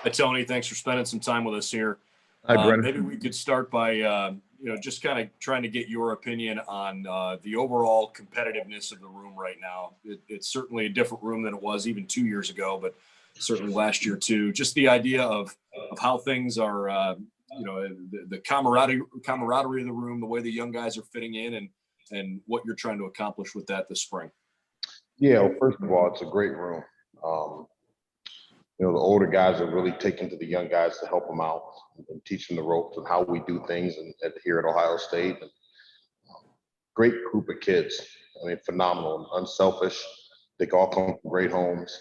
Hi, Tony. Thanks for spending some time with us here. Hi, Brennan. Maybe we could start by, just kind of trying to get your opinion on the overall competitiveness of the room right now. It's certainly a different room than it was even 2 years ago, but certainly last year too. Just the idea of how things are, the camaraderie of the room, the way the young guys are fitting in, and what you're trying to accomplish with that this spring. Yeah, well, first of all, it's a great room. The older guys are really taking to the young guys to help them out and teach them the ropes and how we do things here at Ohio State. And, great group of kids. I mean, phenomenal and unselfish. They all come from great homes.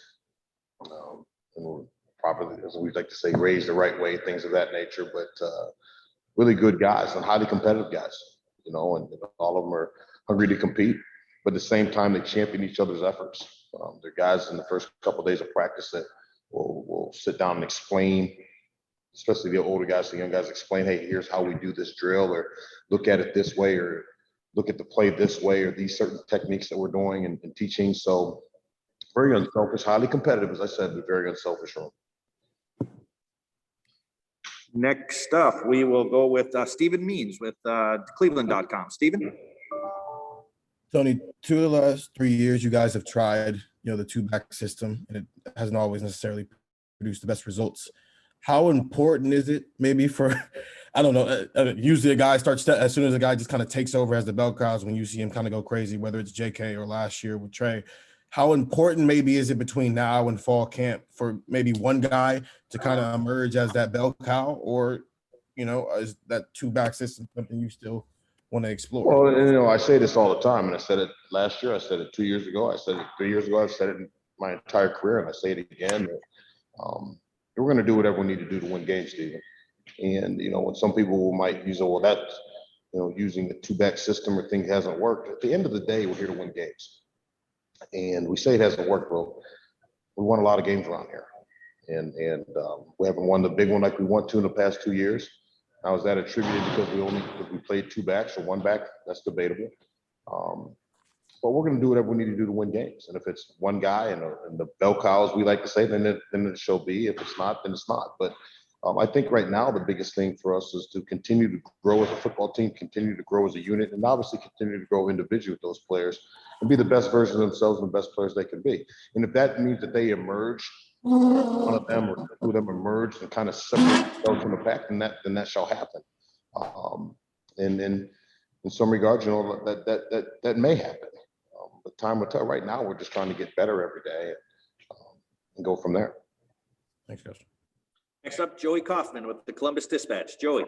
And we're probably, as we like to say, raised the right way, things of that nature. But really good guys and highly competitive guys, and all of them are hungry to compete. But at the same time, they champion each other's efforts. They're guys in the first couple of days of practice that will sit down and explain, especially the older guys, the young guys explain, hey, here's how we do this drill, or look at it this way, or look at the play this way, or these certain techniques that we're doing and teaching. So very unselfish, highly competitive, as I said, but very unselfish room. Next up, we will go with Stephen Means with Cleveland.com. Stephen? Tony, 2 of the last 3 years, you guys have tried, the two-back system, and it hasn't always necessarily produced the best results. How important is it maybe for, I don't know, usually a guy starts, as soon as a guy just kind of takes over as the bell cows, when you see him kind of go crazy, whether it's JK or last year with Trey, how important maybe is it between now and fall camp for maybe one guy to kind of emerge as that bell cow, or, is that two-back system something you still want to explore? Well, I say this all the time, and I said it last year, I said it 2 years ago, I said it 3 years ago, I've said it in my entire career, and I say it again. We're going to do whatever we need to do to win games, Stephen. And, when some people might use, that's, using the two-back system or thing hasn't worked. At the end of the day, we're here to win games. And we say it hasn't worked, bro. We won a lot of games around here. And we haven't won the big one like we want to in the past 2 years. Now, is that attributed because we played two backs or one back? That's debatable. But we're going to do whatever we need to do to win games. And if it's one guy and the bell cows, we like to say, then it shall be. If it's not, then it's not. But I think right now the biggest thing for us is to continue to grow as a football team, continue to grow as a unit, and obviously continue to grow individually with those players and be the best version of themselves and the best players they can be. And if that means that they emerge, one of them or two of them emerge and kind of separate themselves from the pack, then that shall happen. And in some regards, that may happen. But time will tell. Right now, we're just trying to get better every day and go from there. Thanks, Coach. Next up, Joey Kaufman with the Columbus Dispatch. Joey.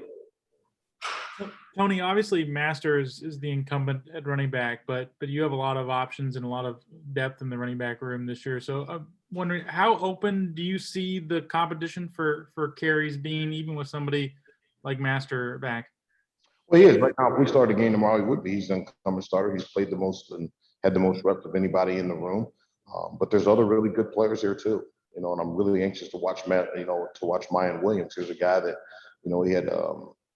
Tony, obviously Masters is the incumbent at running back, but you have a lot of options and a lot of depth in the running back room this year. So I'm wondering, how open do you see the competition for carries being, even with somebody like Master back? Well, he is. Right now, if we start a game tomorrow, he would be. He's an incumbent starter. He's played the most and had the most reps of anybody in the room. But there's other really good players here too. And I'm really anxious to watch Mayan Williams. Here's a guy that, he had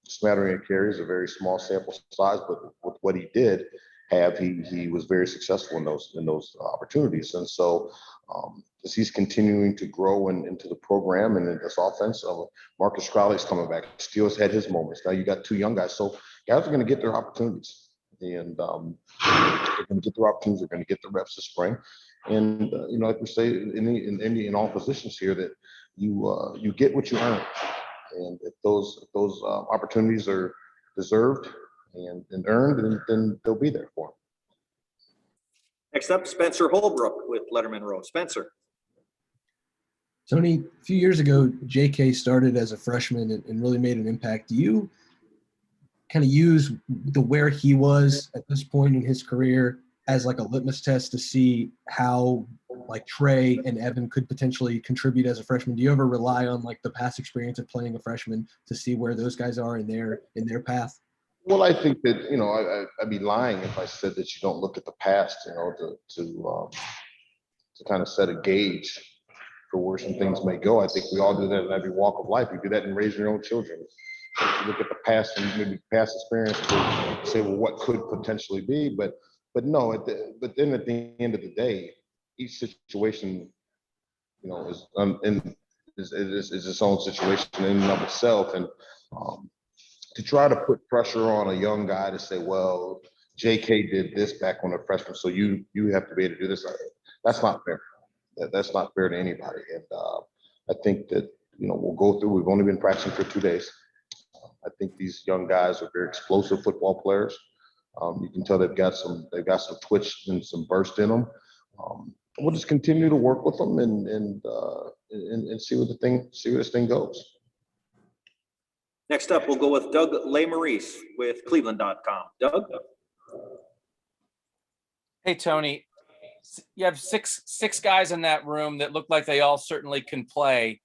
smattering of carries, a very small sample size, but with what he did have, he was very successful in those opportunities. And so as he's continuing to grow into the program and in this offense, Marcus Crowley's coming back. Steele's had his moments. Now you got two young guys. So guys are going to get their opportunities. And they're going to get their opportunities. They're going to get the reps this spring. And, like we say in all positions here, that you get what you earn. And if those opportunities are deserved and earned, then they'll be there for them. Next up, Spencer Holbrook with Letterman Row. Spencer. Tony, a few years ago, JK started as a freshman and really made an impact. Do you kind of use where he was at this point in his career as like a litmus test to see how like Trey and Evan could potentially contribute as a freshman? Do you ever rely on like the past experience of playing a freshman to see where those guys are in their path? Well, I think that, I'd be lying if I said that you don't look at the past, to kind of set a gauge for where some things may go. I think we all do that in every walk of life. You do that in raising your own children. You look at the past and maybe past experience to say, well, what could potentially be? But no, but then at the end of the day, each situation, is is its own situation in and of itself. And to try to put pressure on a young guy to say, well, JK did this back when a freshman, so you have to be able to do this. That's not fair. That's not fair to anybody. And I think that, we'll go through, we've only been practicing for 2 days. I think these young guys are very explosive football players. You can tell they've got some twitch and some burst in them. We'll just continue to work with them and see where this thing goes. Next up, we'll go with Doug Lesmerises with Cleveland.com. Doug? Hey, Tony, you have six guys in that room that look like they all certainly can play.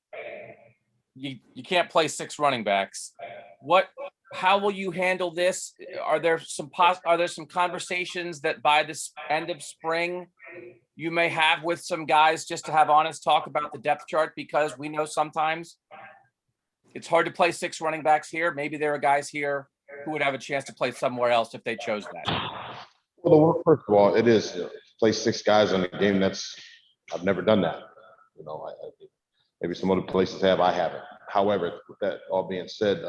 You can't play 6 running backs. How will you handle this? Are there some conversations that by this end of spring you may have with some guys just to have honest talk about the depth chart? Because we know sometimes it's hard to play 6 running backs here. Maybe there are guys here who would have a chance to play somewhere else if they chose that. Well, first of all, it is play 6 guys in a game. I've never done that. Maybe some other places have. I haven't. However, with that all being said,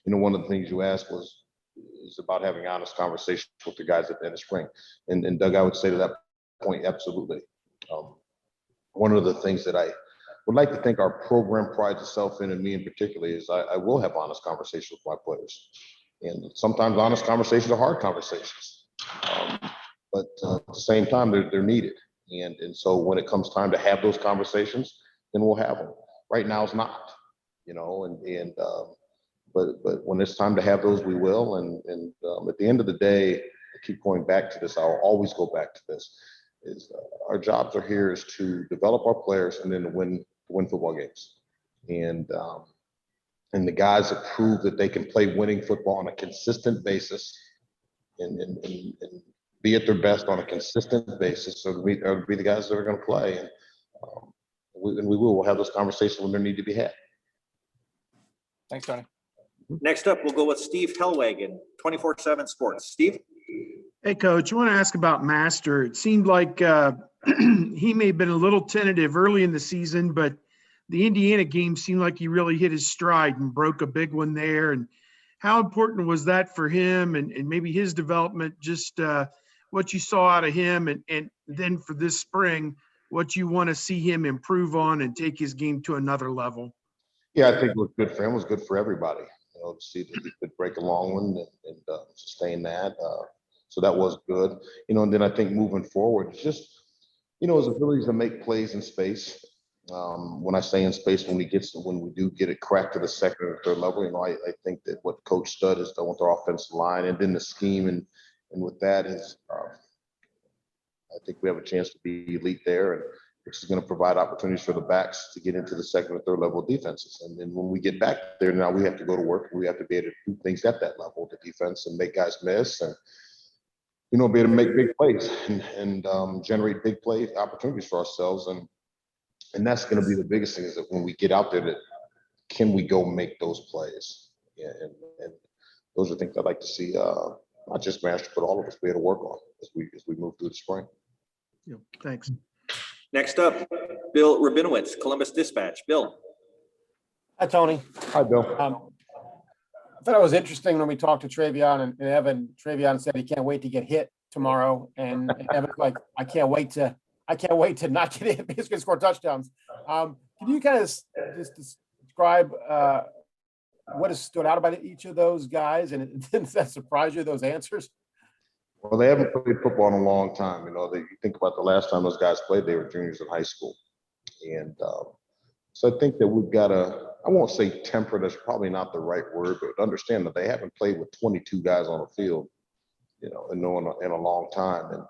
one of the things you asked is about having honest conversations with the guys at the end of spring. And Doug, I would say to that point, absolutely. One of the things that I would like to think our program prides itself in, and me in particular, is I will have honest conversations with my players. And sometimes honest conversations are hard conversations. But at the same time, they're needed. And so when it comes time to have those conversations, then we'll have them. Right now it's not, but when it's time to have those, we will. And at the end of the day, I keep going back to this. I'll always go back to this. Our jobs are here is to develop our players and then to win football games. And the guys that prove that they can play winning football on a consistent basis and be at their best on a consistent basis. So we be the guys that are going to play. And we'll have those conversations when there need to be had. Thanks, Tony. Next up, we'll go with Steve Hellwagon, 24/7 Sports. Steve? Hey, Coach, I want to ask about Master. It seemed like he may have been a little tentative early in the season, but the Indiana game seemed like he really hit his stride and broke a big one there. And how important was that for him and maybe his development, just what you saw out of him and then for this spring, what you want to see him improve on and take his game to another level? Yeah, I think it was good for him. It was good for everybody, to see that he could break a long one and sustain that. So that was good, and then I think moving forward, it's just, his ability to make plays in space. When I say in space, when we do get it cracked to the second or third level, I think that what Coach Stud has done with our offensive line and then the scheme and with that is, I think we have a chance to be elite there, and which is going to provide opportunities for the backs to get into the second or third level defenses. And then when we get back there, now we have to go to work. We have to be able to do things at that level, the defense, and make guys miss and, be able to make big plays and generate big play opportunities for ourselves. And that's going to be the biggest thing, is that when we get out there, that can we go make those plays? Yeah, and those are things I'd like to see, not just Master, but all of us be able to work on as we move through the spring. Yeah, thanks. Next up, Bill Rabinowitz, Columbus Dispatch. Bill? Hi, Tony. Hi, Bill. I thought it was interesting when we talked to Travion and Evan. Travion said he can't wait to get hit tomorrow, and Evan's like, I can't wait to not get hit because he can score touchdowns. Can you kind of just describe what has stood out about each of those guys, and didn't that surprise you, those answers? Well, they haven't played football in a long time. You think about the last time those guys played, they were juniors in high school. And so I think that we've got to, I won't say temper, that's probably not the right word, but understand that they haven't played with 22 guys on the field, in a long time. And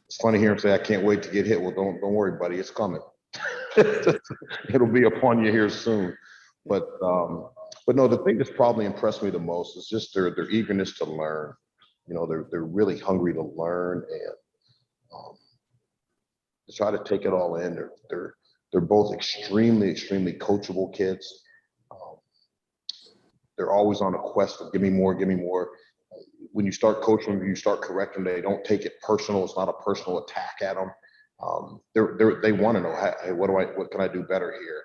it's funny hearing him say, I can't wait to get hit. Well, don't worry, buddy, it's coming. It'll be upon you here soon. But no, the thing that's probably impressed me the most is just their eagerness to learn. They're really hungry to learn and to try to take it all in. They're both extremely, extremely coachable kids. They're always on a quest for give me more, give me more. When you start coaching them, you start correcting them. They don't take it personal. It's not a personal attack at them. they want to know, hey, what can I do better here?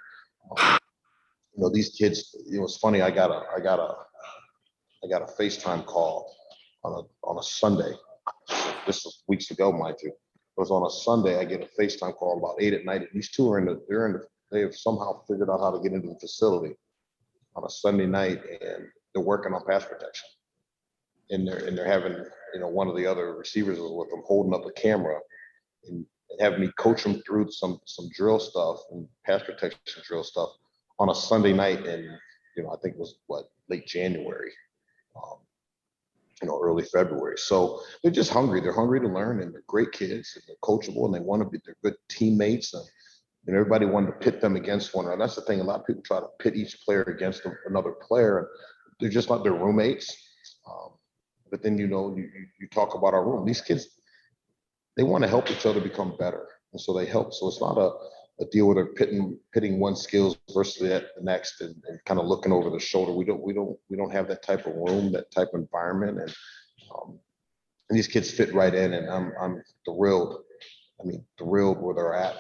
These kids, it's funny. I got a FaceTime call on a Sunday. This was weeks ago, mind you. It was on a Sunday. I get a FaceTime call about 8 at night. And these two they have somehow figured out how to get into the facility on a Sunday night, and they're working on pass protection. And they're having, one of the other receivers was with them holding up a camera and having me coach them through some drill stuff and pass protection drill stuff on a Sunday night. And, I think it was late January, early February. So they're just hungry. They're hungry to learn, and they're great kids, and they're coachable, and they want to be, they're good teammates. And everybody wanted to pit them against one another. That's the thing. A lot of people try to pit each player against another player, and they're just not their roommates. But then, you talk about our room. These kids, they want to help each other become better. And so they help. So it's not a deal where they're pitting one skills versus the next and kind of looking over the shoulder. We don't have that type of room, that type of environment. And these kids fit right in, and I'm thrilled. Thrilled where they're at.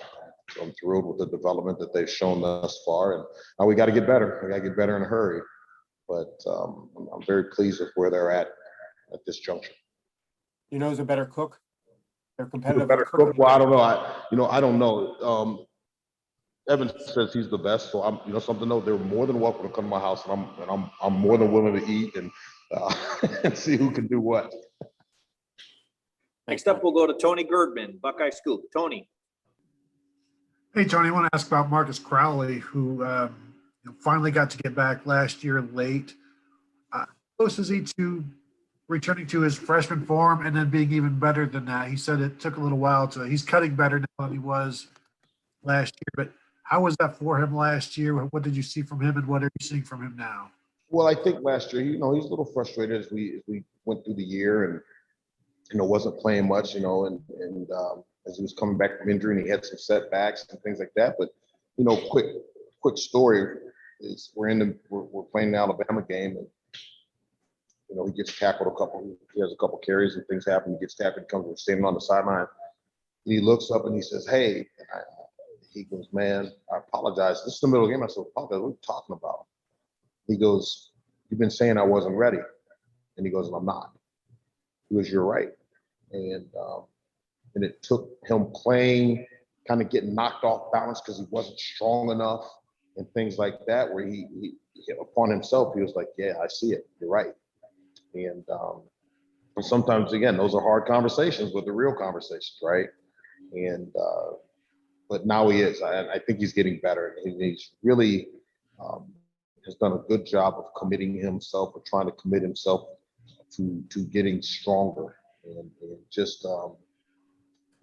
I'm thrilled with the development that they've shown thus far. And now we got to get better. We got to get better in a hurry. But I'm very pleased with where they're at this juncture. Who's a better cook? They're competitive. Better cook? Well, I don't know. I don't know. Evan says he's the best, so I'm. Something though. They're more than welcome to come to my house, and I'm more than willing to eat and see who can do what. Next up, we'll go to Tony Girdman, Buckeye Scoop. Tony. Hey, Tony, I want to ask about Marcus Crowley, who finally got to get back last year late. Close is he to returning to his freshman form and then being even better than that? He said it took a little while he's cutting better now than he was last year. But how was that for him last year? What did you see from him, and what are you seeing from him now? Well, I think last year, he's a little frustrated as we went through the year, and wasn't playing much, and as he was coming back from injury, and he had some setbacks and things like that. But quick story is we're playing the Alabama game, and he gets tackled he has a couple carries and things happen. He gets tackled, comes standing on the sideline, and he looks up and he says, "Hey," he goes, "Man, I apologize. This is the middle of the game." I said, "Apologize, what are you talking about?" He goes, "You've been saying I wasn't ready." And he goes, "I'm not." He goes, "You're right." And it took him playing, kind of getting knocked off balance because he wasn't strong enough and things like that, where he upon himself, he was like, "Yeah, I see it. You're right." And sometimes, again, those are hard conversations, but they're real conversations, right? And but now he is. I think he's getting better. And he's really has done a good job of committing himself, or trying to commit himself to getting stronger and just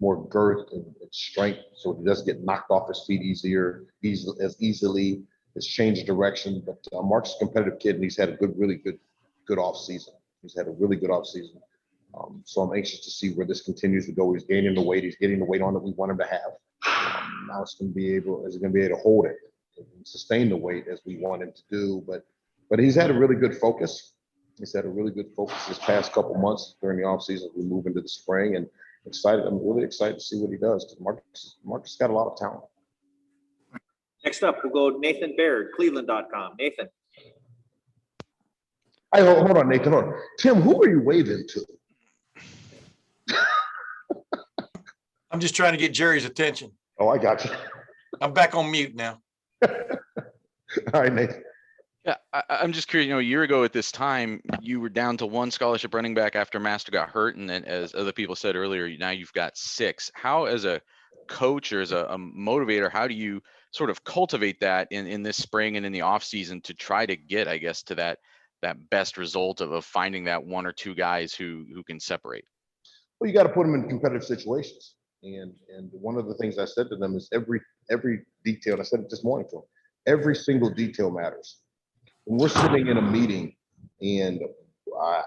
more girth and strength, so he doesn't get knocked off his feet as easily. His change direction. But Mark's a competitive kid, and he's had a really good off season. He's had a really good off season. So I'm anxious to see where this continues to go. He's gaining the weight. He's getting the weight on that we want him to have. Now is he going to be able to hold it and sustain the weight as we want him to do? But he's had a really good focus. He's had a really good focus this past couple months during the off season. We move into the spring, and I'm really excited to see what he does, because Marcus got a lot of talent. Next up, we'll go Nathan Baird, Cleveland.com. Nathan. Hold on, Nathan. Hold on. Tim, who are you waving to? I'm just trying to get Jerry's attention. Oh, I got you. I'm back on mute now. All right, Nathan. Yeah, I'm just curious. A year ago at this time, you were down to one scholarship running back after Master got hurt, and then, as other people said earlier, now you've got 6. How, as a coach or as a motivator, how do you sort of cultivate that in this spring and in the off season to try to get, I guess, to that best result of finding that 1 or 2 guys who can separate? Well, you got to put them in competitive situations. And one of the things I said to them is every detail, and I said it this morning to them, every single detail matters. When we're sitting in a meeting and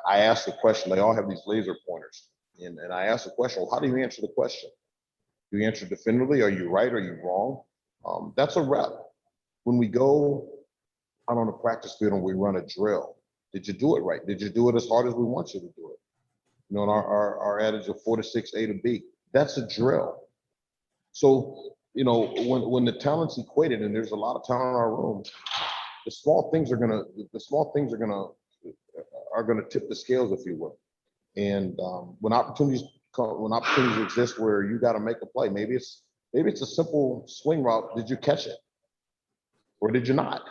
I ask a question, they all have these laser pointers. And I ask the question, well, how do you answer the question? Do you answer definitively? Are you right? Are you wrong? That's a rep. When we go out on the practice field and we run a drill, did you do it right? Did you do it as hard as we want you to do it? In our adage of 4 to 6, A to B, that's a drill. So, when the talent's equated and there's a lot of talent in our room, the small things are gonna tip the scales, if you will. And when opportunities exist where you got to make a play, maybe it's a simple swing route. Did you catch it, or did you not?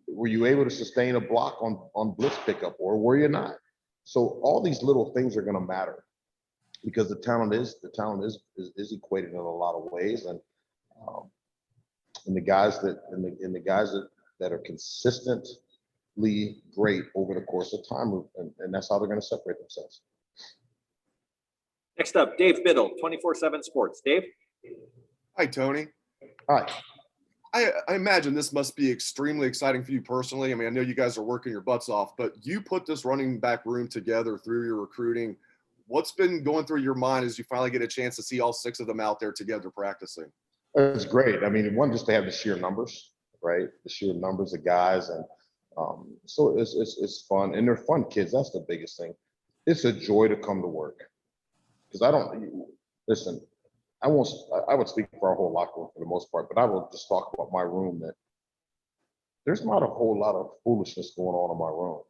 Were you able to sustain a block on blitz pickup, or were you not? So all these little things are going to matter, because the talent is equated in a lot of ways, and the guys that are consistently great over the course of time, and that's how they're going to separate themselves. Next up, Dave Biddle, 24/7 Sports. Dave? Hi, Tony. Hi. I imagine this must be extremely exciting for you personally. I mean, I know you guys are working your butts off, but you put this running back room together through your recruiting. What's been going through your mind as you finally get a chance to see all 6 of them out there together practicing? It's great. I mean, one, just to have the sheer numbers, right? The sheer numbers of guys, and so it's fun, and they're fun kids. That's the biggest thing. It's a joy to come to work, because I would speak for our whole locker room for the most part, but I will just talk about my room, that there's not a whole lot of foolishness going on in my room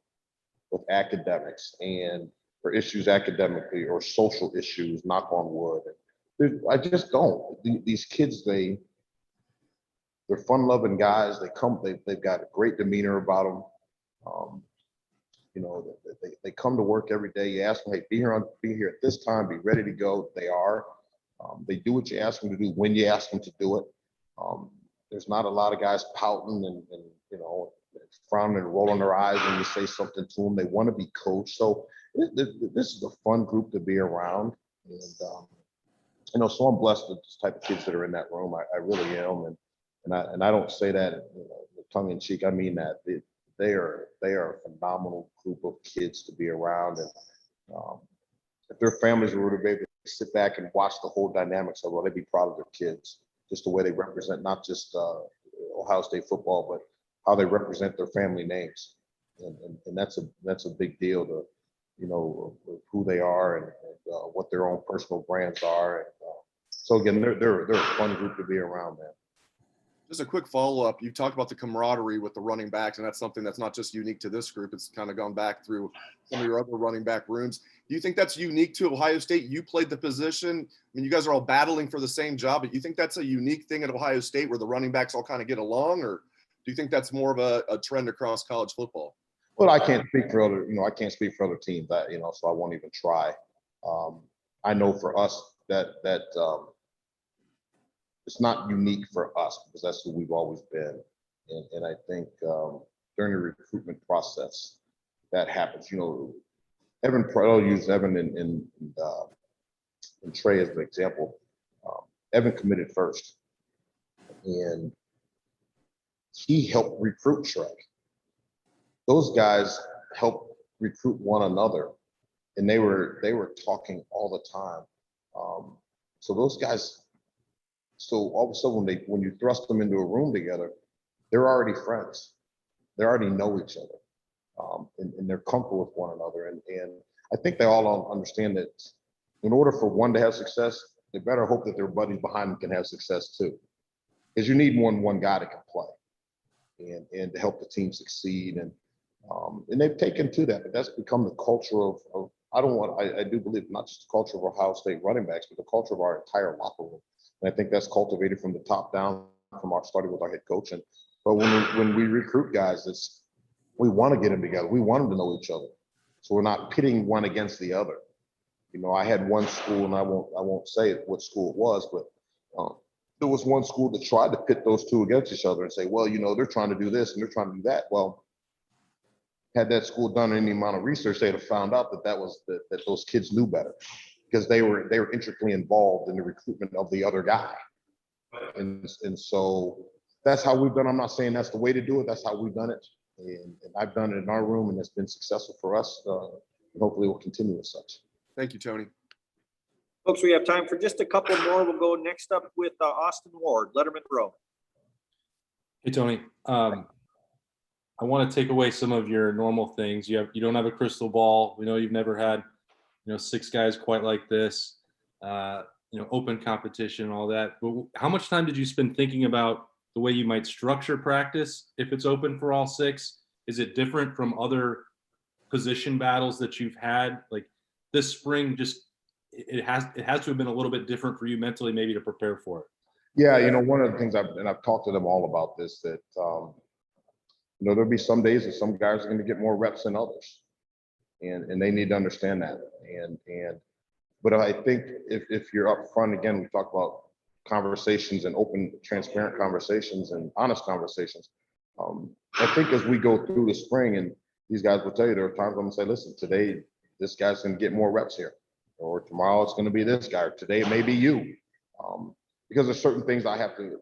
with academics or issues academically or social issues, knock on wood. I just don't. These kids, they're fun-loving guys. They've got a great demeanor about them. They come to work every day. You ask them, hey, be here at this time, be ready to go. They are. They do what you ask them to do when you ask them to do it. There's not a lot of guys pouting and frowning and rolling their eyes when you say something to them. They want to be coached. So this is a fun group to be around. And so I'm blessed with this type of kids that are in that room. I really am. And I don't say that tongue in cheek. I mean that. They are a phenomenal group of kids to be around. And if their families were to be able to sit back and watch the whole dynamics of it, they'd be proud of their kids, just the way they represent not just Ohio State football, but how they represent their family names. And that's a big deal to, who they are and what their own personal brands are. And so again, they're a fun group to be around, man. Just a quick follow-up. You talked about the camaraderie with the running backs, and that's something that's not just unique to this group. It's kind of gone back through some of your other running back rooms. Do you think that's unique to Ohio State? You played the position. I mean, you guys are all battling for the same job, but you think that's a unique thing at Ohio State where the running backs all kind of get along, or do you think that's more of a trend across college football? Well, I can't speak for other teams, so I won't even try. I know for us that it's not unique for us, because that's who we've always been. And I think during the recruitment process, that happens. Evan, I'll use Evan and Trey as an example. Evan committed first, and he helped recruit Trey. Those guys helped recruit one another, and they were talking all the time. So those guys. So all of a sudden, when you thrust them into a room together, they're already friends. They already know each other, and they're comfortable with one another. And I think they all understand that in order for one to have success, they better hope that their buddies behind them can have success too, because you need one guy that can play and to help the team succeed. And they've taken to that, but that's become the culture of I do believe not just the culture of Ohio State running backs, but the culture of our entire locker room. And I think that's cultivated from the top down, starting with our head coach. But when we recruit guys, we want to get them together. We want them to know each other, so we're not pitting one against the other. I had one school, and I won't say what school it was, but there was one school that tried to pit those two against each other and say, well, they're trying to do this and they're trying to do that. Well, had that school done any amount of research, they'd have found out that those kids knew better, because they were intricately involved in the recruitment of the other guy. And so that's how we've done. I'm not saying that's the way to do it. That's how we've done it. And I've done it in our room, and it's been successful for us. And hopefully we'll continue as such. Thank you, Tony. Folks, we have time for just a couple more. We'll go next up with Austin Ward, Letterman Row. Hey, Tony. I want to take away some of your normal things. You don't have a crystal ball. We know you've never had, 6 guys quite like this. open competition, all that. But how much time did you spend thinking about the way you might structure practice if it's open for all six? Is it different from other position battles that you've had? Like this spring, just it has to have been a little bit different for you mentally, maybe, to prepare for it. Yeah, one of the things I've talked to them all about this, that there'll be some days that some guys are going to get more reps than others, and they need to understand that. But I think if you're up front, again, we talk about conversations and open, transparent conversations and honest conversations. I think as we go through the spring, and these guys will tell you, there are times I'm gonna say, listen, today this guy's gonna get more reps here, or tomorrow it's gonna be this guy, or today it may be you, because there's certain things I have to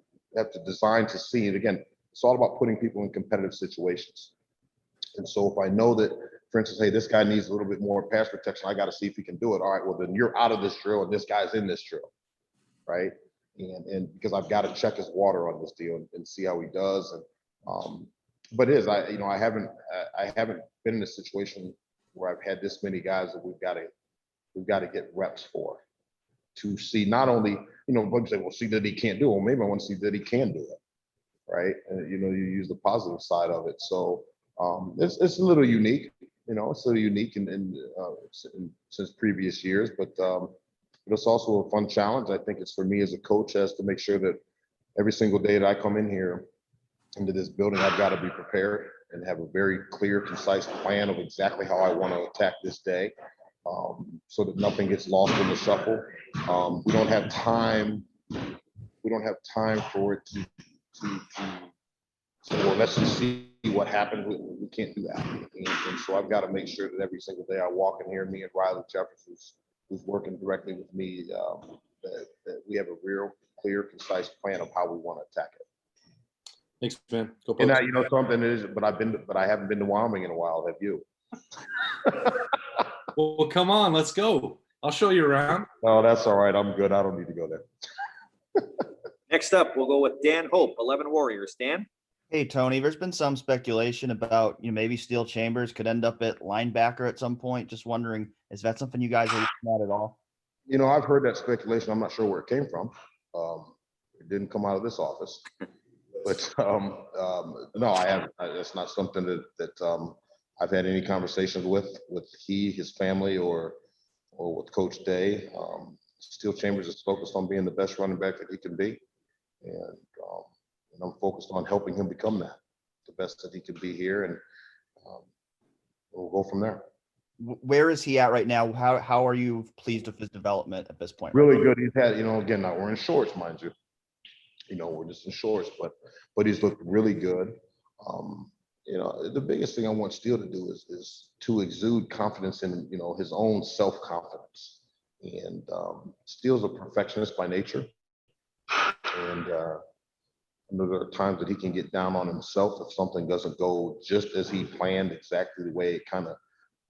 design to see. And again, it's all about putting people in competitive situations. And so if I know that, for instance, hey, this guy needs a little bit more pass protection, I got to see if he can do it. All right, well, then you're out of this drill and this guy's in this drill, right? And because I've got to check his water on this deal and see how he does. And but it is, I haven't been in a situation where I've had this many guys that we've got to get reps for, to see not only, people say, well, see that he can't do it. Well, maybe I want to see that he can do it, right? And you use the positive side of it. So it's a little unique. It's a little unique since previous years, but it's also a fun challenge. I think it's for me as a coach, as to make sure that every single day that I come in here into this building, I've got to be prepared and have a very clear, concise plan of exactly how I want to attack this day, so that nothing gets lost in the shuffle. We don't have time for it to so, well, let's just see what happens. We can't do that. And so I've got to make sure that every single day I walk in here, me and Riley Jefferson, who's working directly with me, that we have a real clear, concise plan of how we want to attack it. Thanks, man. Go And something is, but I haven't been to Wyoming in a while. Have you? Well, come on, let's go. I'll show you around. No, that's all right. I'm good. I don't need to go there. Next up, we'll go with Dan Hope, 11 Warriors. Dan? Hey, Tony, there's been some speculation about, maybe Steel Chambers could end up at linebacker at some point. Just wondering, is that something you guys are looking at all? I've heard that speculation. I'm not sure where it came from. It didn't come out of this office. But no, I haven't. That's not something that I've had any conversations with his family, or with Coach Day. Steel Chambers is focused on being the best running back that he can be, and I'm focused on helping him become that, the best that he can be here, and we'll go from there. Where is he at right now? How are you pleased with his development at this point? Really good. He's had, again, now we're in shorts, mind you. We're just in shorts, but he's looked really good. The biggest thing I want Steele to do is to exude confidence in, his own self-confidence. And Steele's a perfectionist by nature. And I know there are times that he can get down on himself if something doesn't go just as he planned, exactly the way that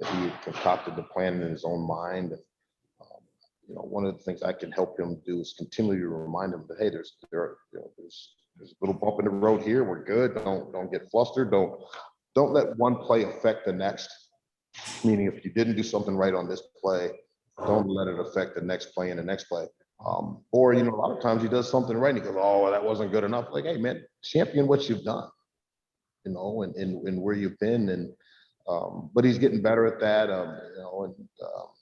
he had concocted the plan in his own mind. And, one of the things I can help him do is continually remind him that, hey, there's a little bump in the road here. We're good. Don't get flustered. Don't let one play affect the next. Meaning, if you didn't do something right on this play, don't let it affect the next play and the next play. Or a lot of times he does something right and he goes, oh, well, that wasn't good enough. Like, hey, man, champion what you've done, and where you've been. And but he's getting better at that.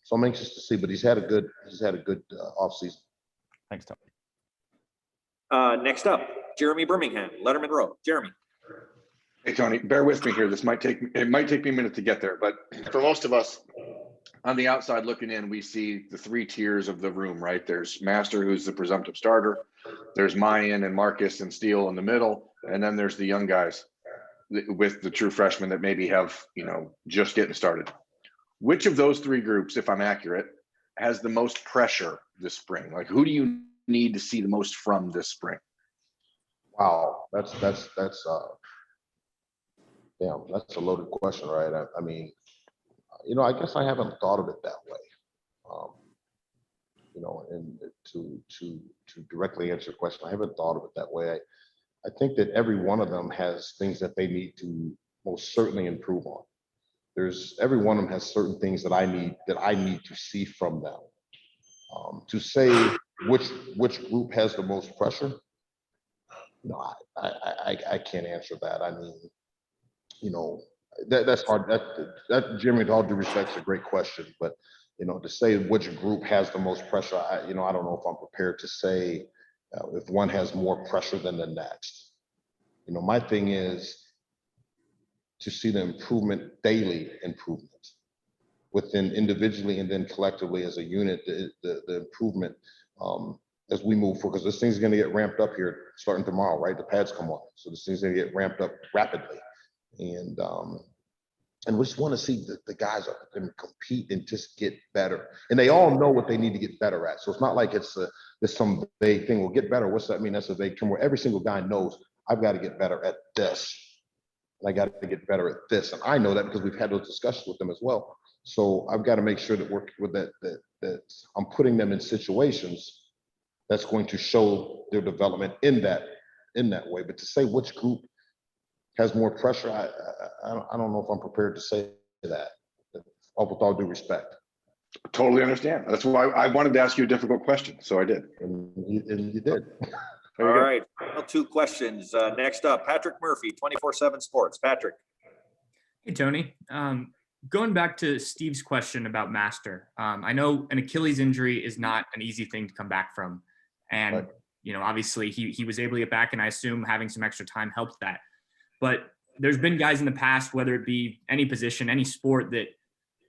So I'm anxious to see. But he's had a good offseason. Thanks, Tony. Next up, Jeremy Birmingham, Letterman Row. Jeremy. Hey, Tony, bear with me here. It might take me a minute to get there, but for most of us on the outside looking in, we see the three tiers of the room, right? There's Master, who's the presumptive starter. There's Mayan and Marcus and Steele in the middle. And then there's the young guys with the true freshmen that maybe have, just getting started. Which of those three groups, if I'm accurate, has the most pressure this spring? Like, who do you need to see the most from this spring? Wow, that's a loaded question, right? I mean, I guess I haven't thought of it that way. And to directly answer your question, I haven't thought of it that way. I think that every one of them has things that they need to most certainly improve on. Every one of them has certain things that I need to see from them. To say which group has the most pressure? No, I can't answer that. I mean, you know, that's hard. That Jimmy, with all due respect, is a great question, but you know, to say which group has the most pressure, I don't know if I'm prepared to say if one has more pressure than the next. You know, my thing is to see the improvement, daily improvement within individually and then collectively as a unit, the improvement as we move forward, because this thing's going to get ramped up here starting tomorrow, right? The pads come on, so this thing's going to get ramped up rapidly, and we just want to see the guys up and compete and just get better. And they all know what they need to get better at. So it's not like it's some vague thing. Well, get better. What's that mean? That's a vague term where every single guy knows I've got to get better at this. And I got to get better at this. And I know that because we've had those discussions with them as well. So I've got to make sure that that I'm putting them in situations that's going to show their development in that way. But to say which group has more pressure, I don't know if I'm prepared to say that, with all due respect. Totally understand. That's why I wanted to ask you a difficult question, so I did. And you did. All right, final 2 questions. Next up, Patrick Murphy, 24/7 Sports. Patrick. Hey, Tony. Going back to Steve's question about Master, I know an Achilles injury is not an easy thing to come back from. And, Right. you know, obviously he was able to get back, and I assume having some extra time helped that. But there's been guys in the past, whether it be any position, any sport, that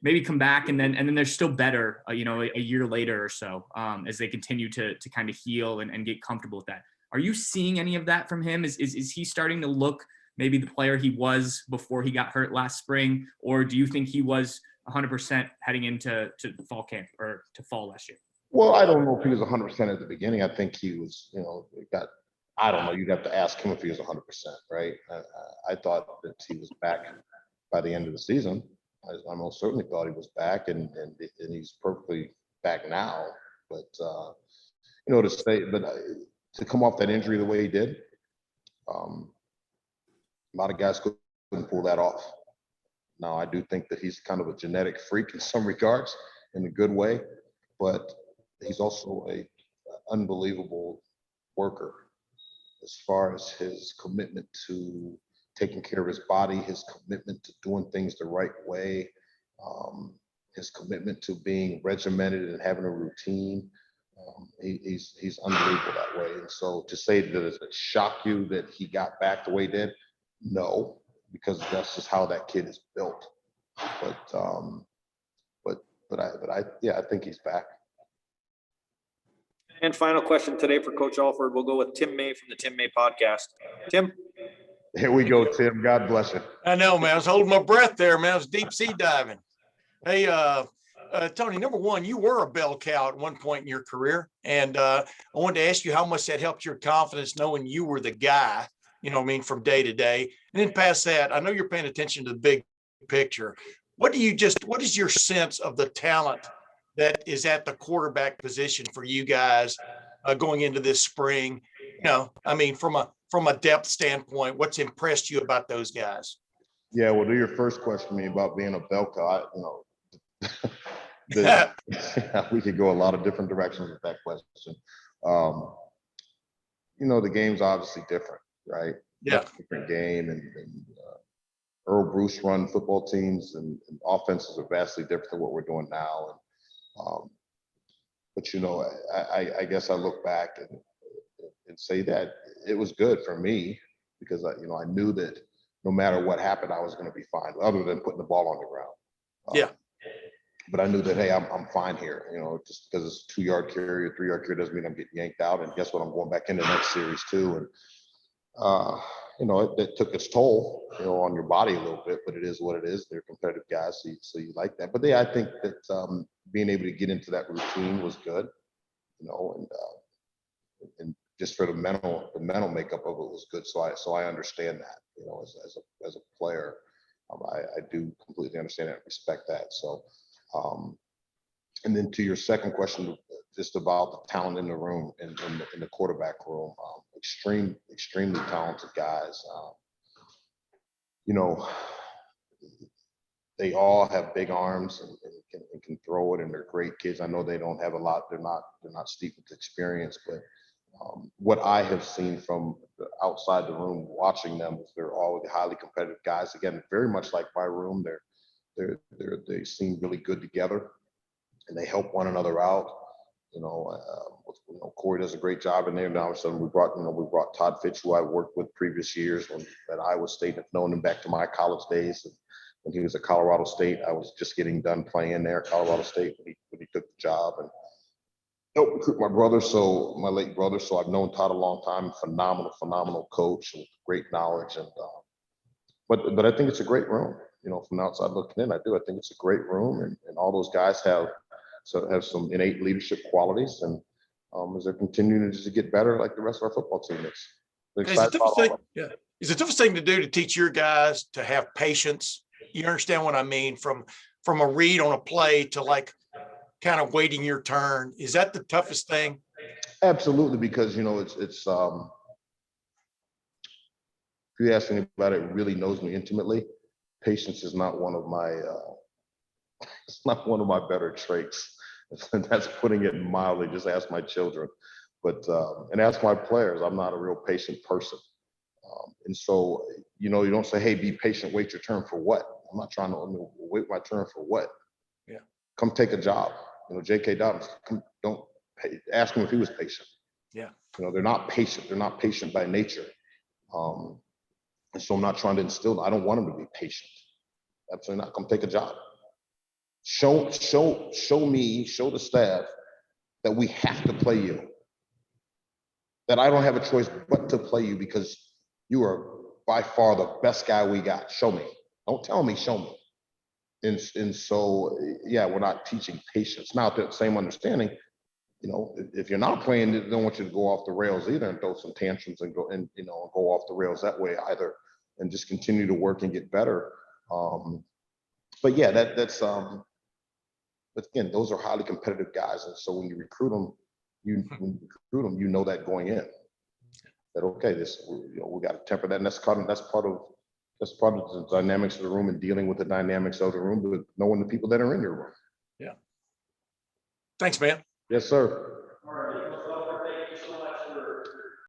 maybe come back and then they're still better, you know, a year later or so, as they continue to kind of heal and get comfortable with that. Are you seeing any of that from him? Is he starting to look maybe the player he was before he got hurt last spring? Or do you think he was 100% heading into fall camp or to fall last year? Well, I don't know if he was 100% at the beginning. I think he was, you know, I don't know. You'd have to ask him if he was 100%, right? I thought that he was back by the end of the season. I most certainly thought he was back, and he's perfectly back now. But you know, to come off that injury the way he did, a lot of guys couldn't pull that off. Now, I do think that he's kind of a genetic freak in some regards, in a good way, but he's also an unbelievable worker as far as his commitment to taking care of his body, his commitment to doing things the right way, his commitment to being regimented and having a routine. He's unbelievable that way. And so to say that it shocked you that he got back the way he did, no, because that's just how that kid is built. But I think he's back. And final question today for Coach Alford. We'll go with Tim May from the Tim May podcast. Tim. Here we go, Tim. God bless you. I know, man. I was holding my breath there, man. I was deep sea diving. Hey, Tony, number one, you were a bell cow at one point in your career. And I wanted to ask you how much that helped your confidence knowing you were the guy, you know what I mean, from day to day. And then past that, I know you're paying attention to the big picture. What is your sense of the talent that is at the quarterback position for you guys going into this spring? You know, I mean, from a depth standpoint, what's impressed you about those guys? Yeah, well, to your first question to me about being a bell cow, we could go a lot of different directions with that question. You know, the game's obviously different, right? Yeah. Different game, and Earl Bruce run football teams, and offenses are vastly different than what we're doing now. But you know, I guess I look back and say that it was good for me because I knew that no matter what happened, I was going to be fine, other than putting the ball on the ground. Yeah. But I knew that, hey, I'm fine here. You know, just because it's 2-yard carry or 3-yard carry doesn't mean I'm getting yanked out. And guess what? I'm going back into the next series too. And you know, it took its toll, you know, on your body a little bit, but it is what it is. They're competitive guys, so you like that. But I think that being able to get into that routine was good, you know, and just for the mental makeup of it was good. So I understand that, you know, as a player, I do completely understand that and respect that. So, and then to your second question, just about the talent in the room, in the quarterback room, extremely talented guys. You know, they all have big arms and can throw it, and they're great kids. I know they don't have a lot. They're not steeped with experience, but what I have seen from outside the room watching them is they're all highly competitive guys. Again, very much like my room. They seem really good together, and they help one another out. Corey does a great job in there. Now, all of a sudden, we brought Todd Fitch, who I worked with previous years at Iowa State. I've known him back to my college days. And when he was at Colorado State, I was just getting done playing there at Colorado State when he took the job, and helped recruit my late brother. So I've known Todd a long time. Phenomenal coach with great knowledge. And but I think it's a great room. From the outside looking in, I think it's a great room, and all those guys have some innate leadership qualities, and as they're continuing to just get better, like the rest of our football team is. It's the toughest thing to do to teach your guys to have patience. You understand what I mean? From a read on a play to like kind of waiting your turn. Is that the toughest thing? Absolutely, because it's if you ask anybody that really knows me intimately, patience is not one of my it's not one of my better traits. And that's putting it mildly. Just ask my children, but and ask my players. I'm not a real patient person, and so you don't say, "Hey, be patient. Wait your turn for what?" I'm not trying to wait my turn for what. Yeah. Come take a job. J.K. Dobbins. Don't ask him if he was patient. Yeah. They're not patient. They're not patient by nature. And so I'm not trying to instill. I don't want them to be patient. Absolutely not. Come take a job. Show me, show the staff that we have to play you. That I don't have a choice but to play you because you are by far the best guy we got. Show me. Don't tell me, show me. And so, yeah, we're not teaching patience. Now, the same understanding, if you're not playing, they don't want you to go off the rails either and throw some tantrums and go off the rails that way either, and just continue to work and get better. But yeah, that's but again, those are highly competitive guys, and so when you recruit them, you know that going in. That okay, we got to temper that, and that's part of the dynamics of the room and dealing with the dynamics of the room, but knowing the people that are in your room. Yeah. Thanks, man. Yes, sir.